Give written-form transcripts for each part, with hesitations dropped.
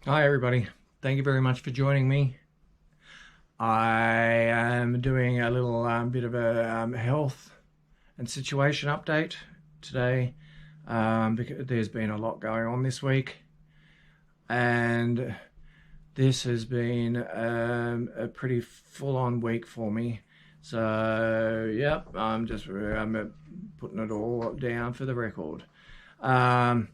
Hi, everybody. Thank you very much for joining me. I am doing a little bit of a health and situation update today because there's been a lot going on this week, and this has been a pretty full-on week for me. So, yep, I'm putting it all down for the record. Um,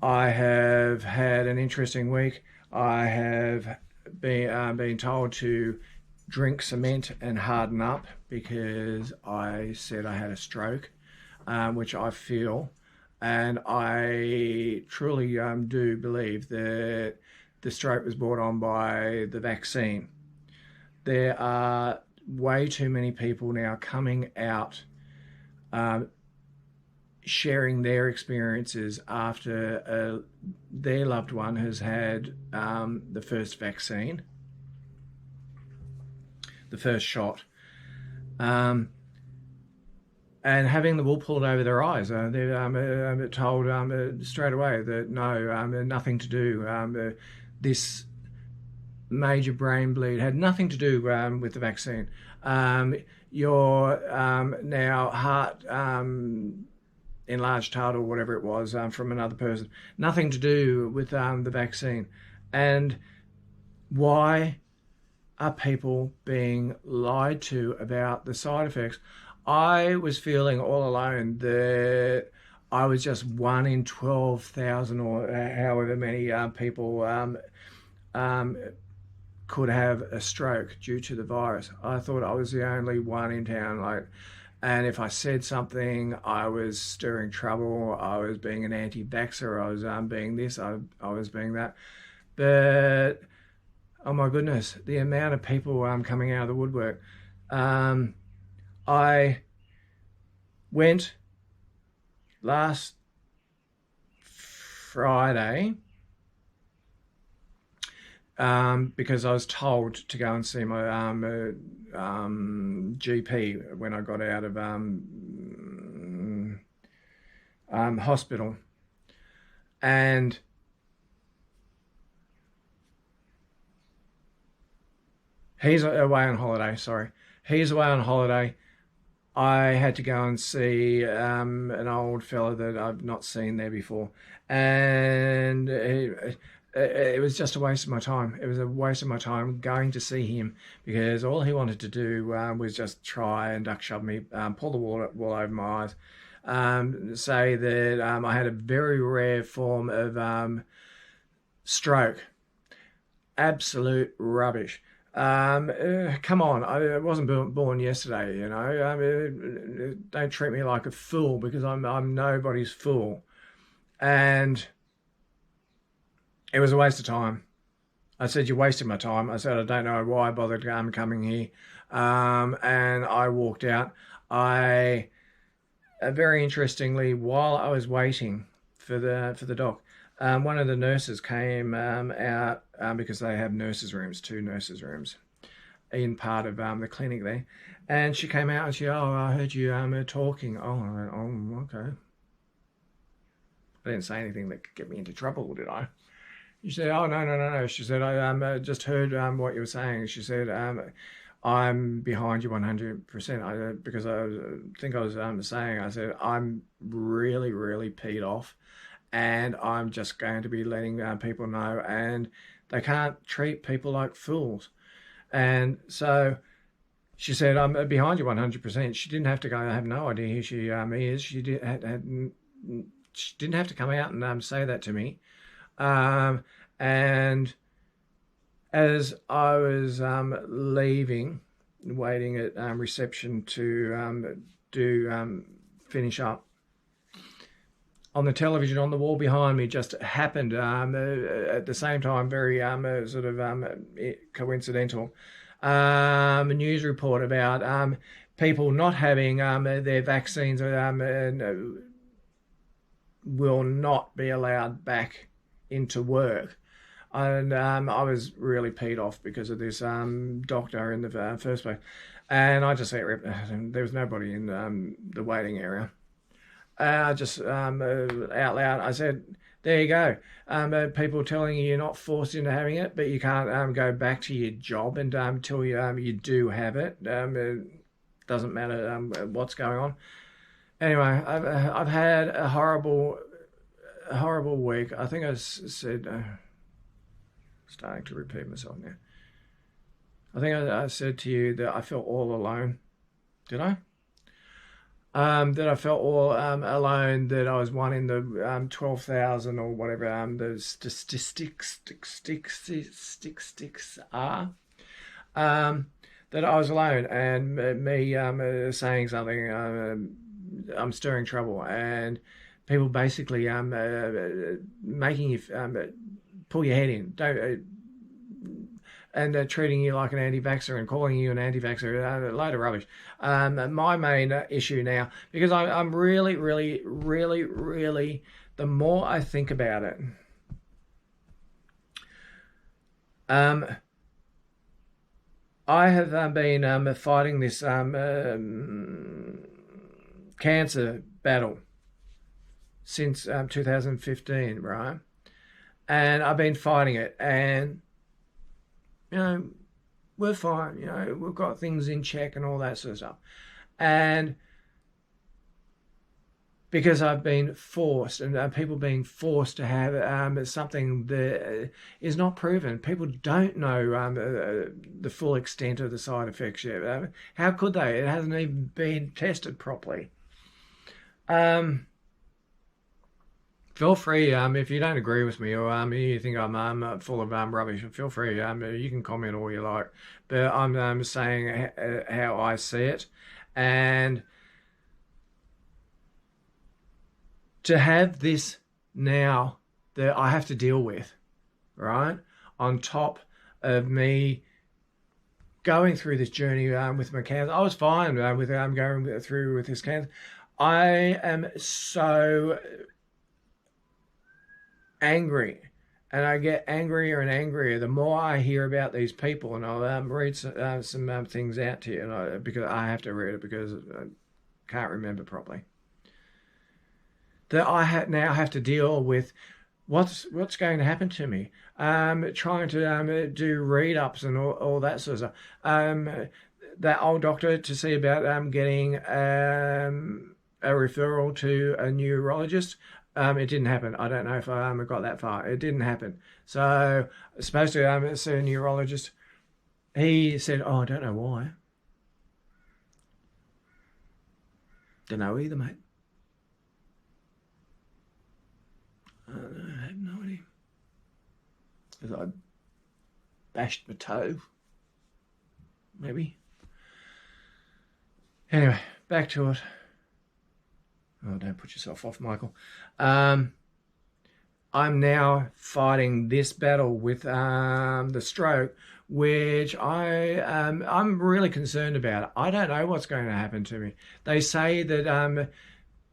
I have had an interesting week. I have been told to drink cement and harden up because I said I had a stroke, which I feel. And I truly do believe that the stroke was brought on by the vaccine. There are way too many people now coming out um, sharing their experiences after their loved one has had the first vaccine, the first shot, um, and having the wool pulled over their eyes. They're told straight away that no, nothing to do. This major brain bleed had nothing to do with the vaccine. Your now heart enlarged heart or whatever it was from another person. Nothing to do with the vaccine. And why are people being lied to about the side effects? I was feeling all alone that I was just one in 12,000 or however many people could have a stroke due to the virus. I thought I was the only one in town. And if I said something, I was stirring trouble. I was being an anti-vaxer. I was being this. I was being that. But oh my goodness, the amount of people coming out of the woodwork. I went last Friday because I was told to go and see my GP when I got out of hospital. And he's away on holiday, sorry. He's away on holiday. I had to go and see an old fella that I've not seen there before. And it was just a waste of my time. It was a waste of my time going to see him because all he wanted to do was just try and duck shove me, pull the wool over my eyes, say that I had a very rare form of stroke. Absolute rubbish. Come on, I wasn't born yesterday, you know. Don't treat me like a fool because I'm nobody's fool. And it was a waste of time. I said, "You're wasting my time." I said, "I don't know why I bothered coming here." And I walked out. Very interestingly, while I was waiting for the doc, one of the nurses came out because they have two nurses' rooms in part of the clinic there. And she came out and she, "Oh, I heard you talking." Oh, I went, "Oh, okay." I didn't say anything that could get me into trouble, did I? She said, "Oh, no, no, no, no." She said, "I just heard what you were saying." She said, "I'm behind you 100%. Because I think I was saying, I said, I'm really, really peed off and I'm just going to be letting people know, and they can't treat people like fools." And so she said, "I'm behind you 100%. She didn't have to go. I have no idea who she is. She didn't have to come out and say that to me. And as I was leaving, waiting at reception to finish up, on the television on the wall behind me just happened at the same time, very sort of coincidental, a news report about people not having their vaccines will not be allowed back into work. And I was really peed off because of this doctor in the first place. And I just said, there was nobody in the waiting area. I just out loud, I said, there you go. People telling you you're not forced into having it, but you can't go back to your job until you do have it. It doesn't matter what's going on. Anyway, I've had a horrible week. I think I said, starting to repeat myself now. I think I said to you that I felt all alone. Did I? That I felt all alone, that I was one in the 12,000 or whatever the statistics are. That I was alone, and me saying something, I'm stirring trouble, and people basically making you pull your head in, don't. And treating you like an anti-vaxer and calling you an anti-vaxer, a load of rubbish. My main issue now, because I'm really, the more I think about it, I have been fighting this cancer battle since 2015, right? And I've been fighting it, and we're fine, we've got things in check and all that sort of stuff. And because I've been forced, and people being forced to have something that is not proven. People don't know the full extent of the side effects yet. How could they? It hasn't even been tested properly. Feel free, if you don't agree with me, or you think I'm full of rubbish, feel free. You can comment all you like, but I'm saying how I see it, and to have this now that I have to deal with, right, on top of me going through this journey with my cancer. I was fine with going through with this cancer. I am so angry, and I get angrier and angrier the more I hear about these people. And I'll read some things out to you, because I have to read it because I can't remember properly. That I now have to deal with what's going to happen to me. Trying to do read-ups and all that sort of stuff. That old doctor to see about getting a referral to a neurologist. It didn't happen. I don't know if I got that far. It didn't happen. So I was supposed to see a neurologist. He said, "Oh, I don't know why." Don't know either, mate. I have no idea. Because I bashed my toe. Maybe. Anyway, back to it. Oh, don't put yourself off, Michael. I'm now fighting this battle with the stroke, which I'm really concerned about. I don't know what's going to happen to me. They say that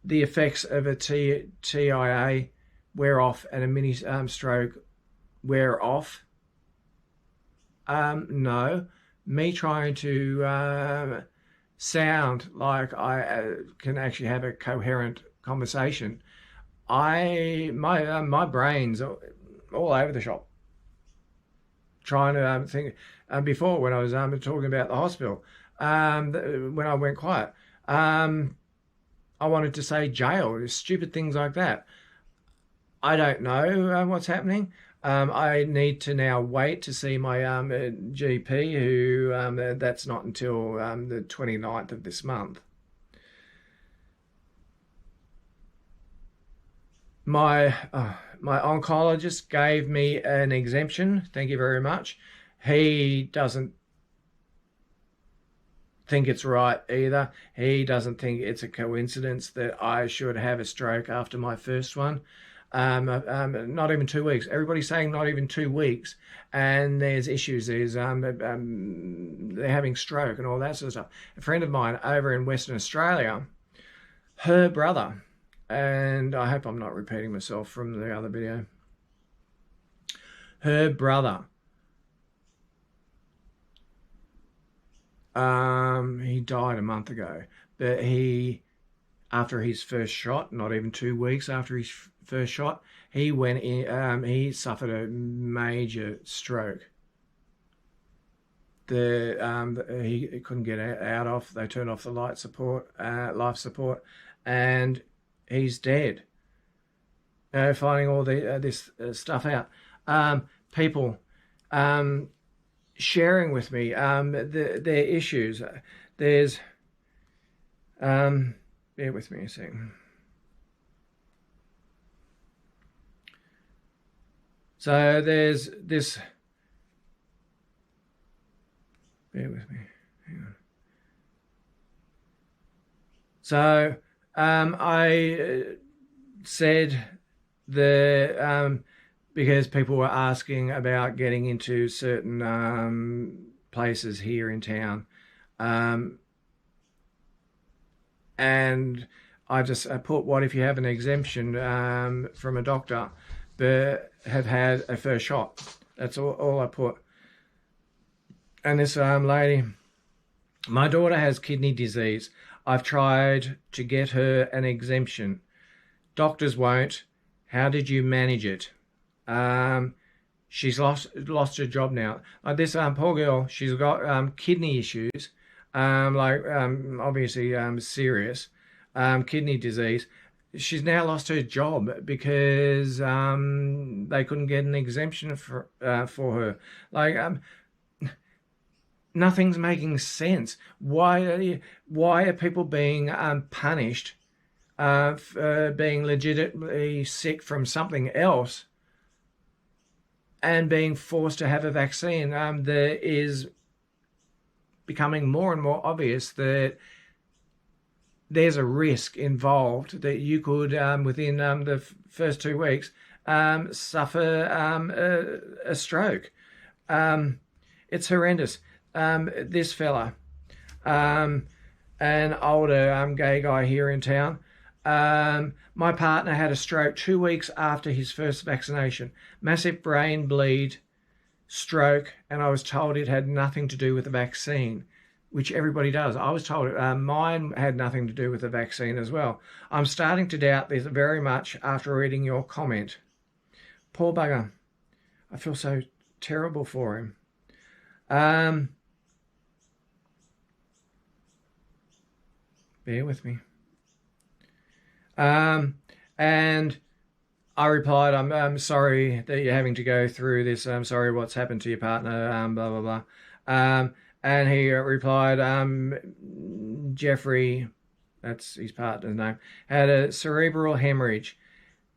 the effects of a TIA wear off and a mini stroke wear off. No, me trying to sound like I can actually have a coherent conversation. My brain's all over the shop. Trying to think. Before, when I was talking about the hospital, when I went quiet, I wanted to say jail, stupid things like that. I don't know what's happening. I need to now wait to see my GP, who that's not until the 29th of this month. My oncologist gave me an exemption. Thank you very much. He doesn't think it's right either. He doesn't think it's a coincidence that I should have a stroke after my first one. Not even 2 weeks. Everybody's saying not even 2 weeks, and there's issues. There's they're having stroke and all that sort of stuff. A friend of mine over in Western Australia, her brother, and I hope I'm not repeating myself from the other video. Her brother, he died a month ago, but after his first shot, not even 2 weeks after his first shot, he went in. He suffered a major stroke. He couldn't get out of. They turned off the life support, and he's dead. Finding all this stuff out. People sharing with me their issues. There's bear with me a second. So there's this. Bear with me. Hang on. So I said because people were asking about getting into certain places here in town, and I just put, what if you have an exemption from a doctor but have had a first shot? That's all I put. And this lady, my daughter has kidney disease. I've tried to get her an exemption. Doctors won't. How did you manage it? She's lost her job now. This poor girl, she's got kidney issues, obviously serious kidney disease. She's now lost her job because they couldn't get an exemption for her. Nothing's making sense. Why are people being punished for being legitimately sick from something else and being forced to have a vaccine? There is becoming more and more obvious that there's a risk involved that you could, within the first 2 weeks, suffer a stroke. It's horrendous. This fella, an older gay guy here in town, my partner had a stroke 2 weeks after his first vaccination. Massive brain bleed, stroke, and I was told it had nothing to do with the vaccine, which everybody does. I was told mine had nothing to do with the vaccine as well. I'm starting to doubt this very much after reading your comment. Poor bugger. I feel so terrible for him. Bear with me. And I replied, I'm sorry that you're having to go through this. I'm sorry what's happened to your partner, blah, blah, blah. And he replied, Jeffrey, that's his partner's name, had a cerebral hemorrhage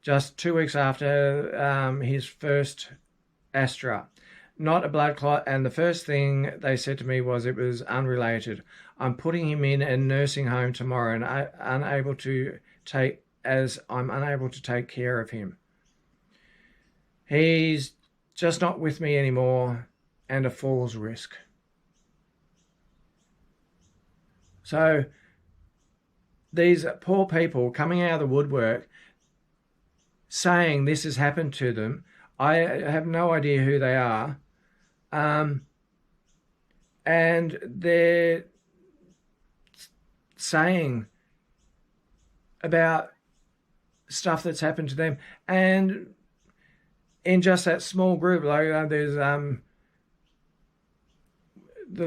just 2 weeks after his first Astra. Not a blood clot, and the first thing they said to me was it was unrelated. I'm putting him in a nursing home tomorrow and I'm unable to take care of him. He's just not with me anymore and a fool's risk. So these poor people coming out of the woodwork saying this has happened to them. I have no idea who they are. And they're saying about stuff that's happened to them. And in just that small group, there's the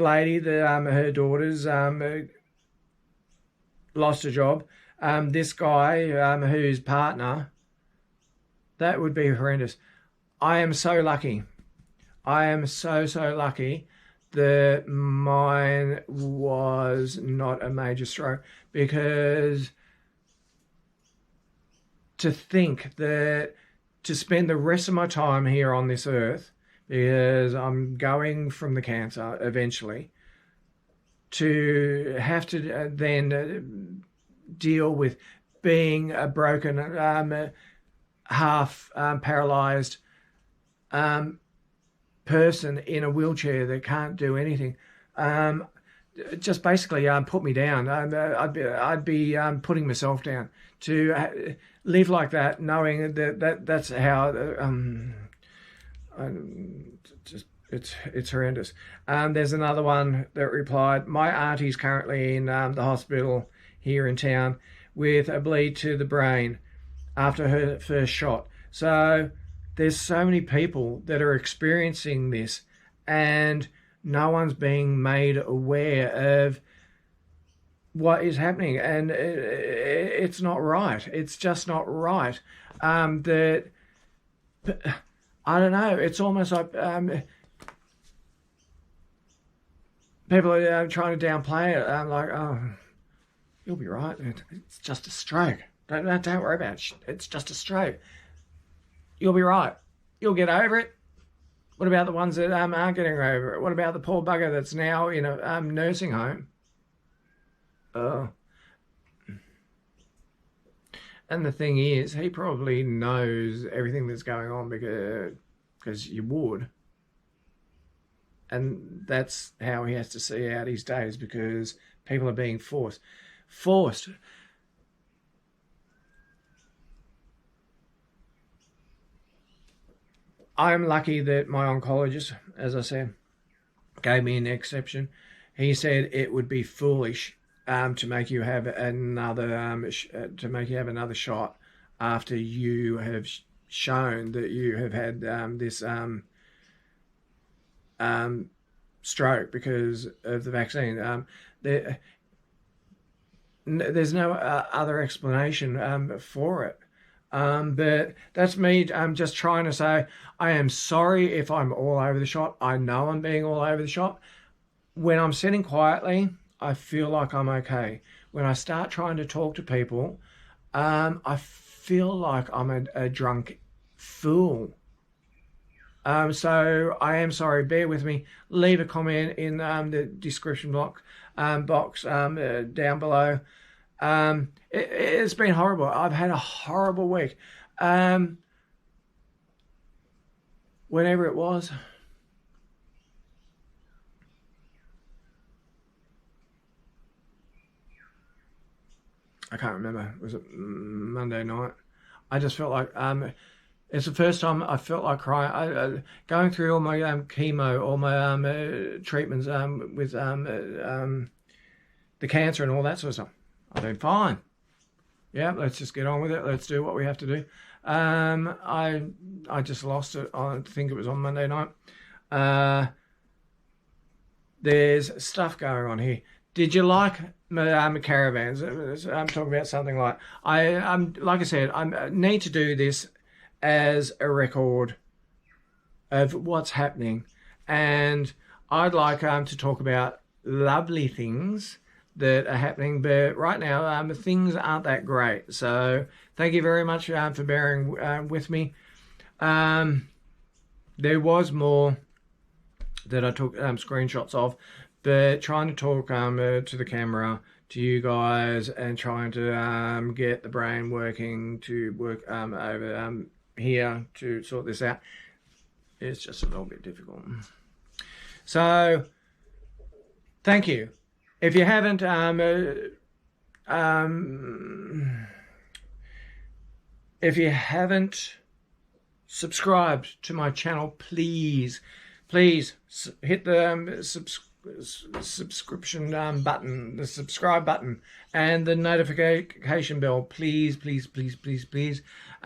lady that her daughters lost a job. This guy whose partner, that would be horrendous. I am so lucky. I am so lucky that mine was not a major stroke, because to think that to spend the rest of my time here on this earth, because I'm going from the cancer eventually, to have to then deal with being a broken, half paralyzed person in a wheelchair that can't do anything, just basically put me down. I'd be putting myself down to live like that, knowing that's how. It's horrendous. There's another one that replied, my auntie's currently in the hospital here in town with a bleed to the brain after her first shot. So there's so many people that are experiencing this, and no one's being made aware of what is happening, and it's not right. It's just not right. That I don't know. It's almost like people are trying to downplay it. I'm like, oh, you'll be right. It's just a stroke. Don't worry about it. It's just a stroke. You'll be right. You'll get over it. What about the ones that aren't getting over it? What about the poor bugger that's now in a nursing home? Oh. And the thing is, he probably knows everything that's going on because you would. And that's how he has to see out his days, because people are being forced. I'm lucky that my oncologist, as I said, gave me an exception. He said it would be foolish to make you have another shot after you have shown that you have had this stroke because of the vaccine. There's no other explanation for it. But that's me. I'm just trying to say I am sorry if I'm all over the shop. I know I'm being all over the shop. When I'm sitting quietly, I feel like I'm okay. When I start trying to talk to people, I feel like I'm a drunk fool. So I am sorry. Bear with me. Leave a comment in the description box down below. It's been horrible. I've had a horrible week. Whenever it was. I can't remember. Was it Monday night? I just felt like it's the first time I felt like crying. Going through all my chemo, all my treatments with the cancer and all that sort of stuff. I've been fine. Yeah, let's just get on with it. Let's do what we have to do. I just lost it. I think it was on Monday night. There's stuff going on here. Did you like my caravans? I'm talking about something like like I said, I need to do this as a record of what's happening, and I'd like to talk about lovely things that are happening, but right now things aren't that great. So thank you very much for bearing with me. There was more that I took screenshots of, but trying to talk to the camera, to you guys, and trying to get the brain working to work over here to sort this out, it's just a little bit difficult. So thank you. If you haven't subscribed to my channel, please hit the subscription button, the subscribe button, and the notification bell. Please.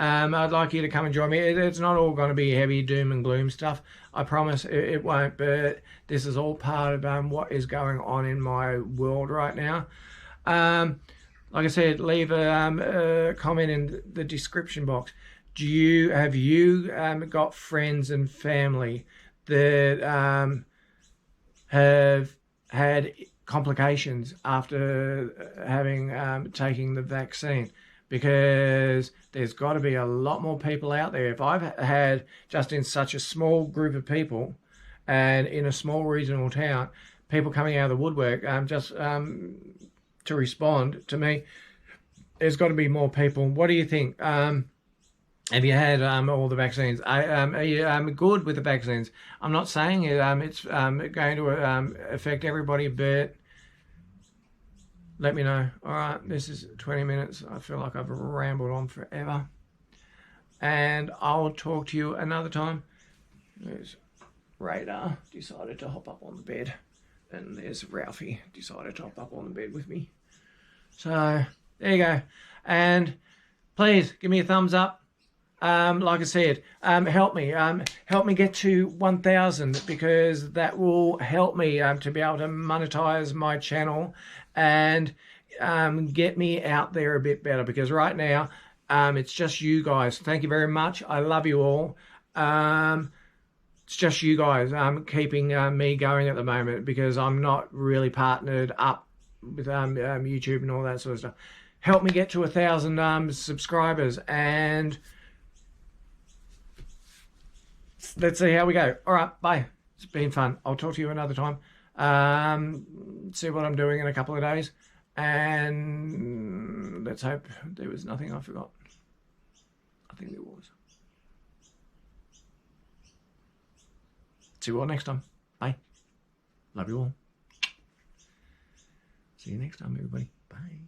I'd like you to come and join me. It's not all going to be heavy doom and gloom stuff. I promise it won't, but this is all part of what is going on in my world right now. Like I said, leave a comment in the description box. Have you got friends and family that have had complications after having taking the vaccine? Because there's got to be a lot more people out there. If I've had, just in such a small group of people and in a small regional town, people coming out of the woodwork to respond to me, there's got to be more people. What do you think? Have you had all the vaccines? Are you good with the vaccines? I'm not saying it's going to affect everybody, but let me know. All right, this is 20 minutes. I feel like I've rambled on forever. And I'll talk to you another time. There's Radar decided to hop up on the bed. And there's Ralphie decided to hop up on the bed with me. So, there you go. And please, give me a thumbs up. like I said, help me get to 1,000, because that will help me to be able to monetize my channel and get me out there a bit better. Because right now, it's just you guys. Thank you very much. I love you all. It's just you guys keeping me going at the moment, because I'm not really partnered up with YouTube and all that sort of stuff. Help me get to 1,000 subscribers, and let's see how we go. All right, bye. It's been fun. I'll talk to you another time. See what I'm doing in a couple of days, and let's hope there was nothing I forgot. I think there was. See you all next time. Bye. Love you all. See you next time, everybody. Bye.